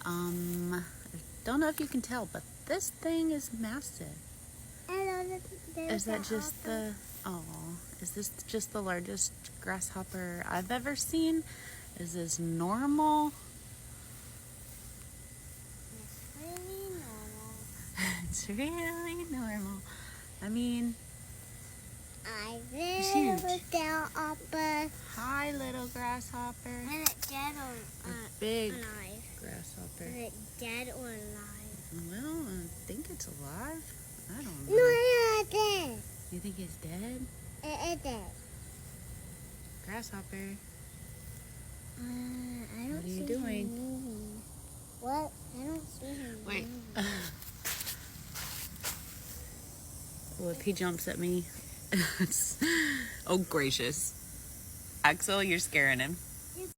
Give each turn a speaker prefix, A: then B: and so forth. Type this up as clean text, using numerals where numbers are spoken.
A: I don't know if you can tell, but this thing is massive. Is that just the, is this just the largest grasshopper I've ever seen? Is this normal?
B: It's really normal.
A: It's really normal. I mean,
B: Little grasshopper.
A: Hi, little grasshopper.
B: Is it dead or
A: Big
B: alive?
A: grasshopper.
B: Is it dead or alive?
A: Well, I think it's alive. I don't
B: No,
A: know.
B: it's not dead.
A: You think it's dead?
B: It is dead.
A: Grasshopper.
B: I don't
A: What are you
B: see
A: doing?
B: him moving. What? I don't see him
A: Wait.
B: moving.
A: Well, if he jumps at me, oh gracious. Axel, you're scaring him.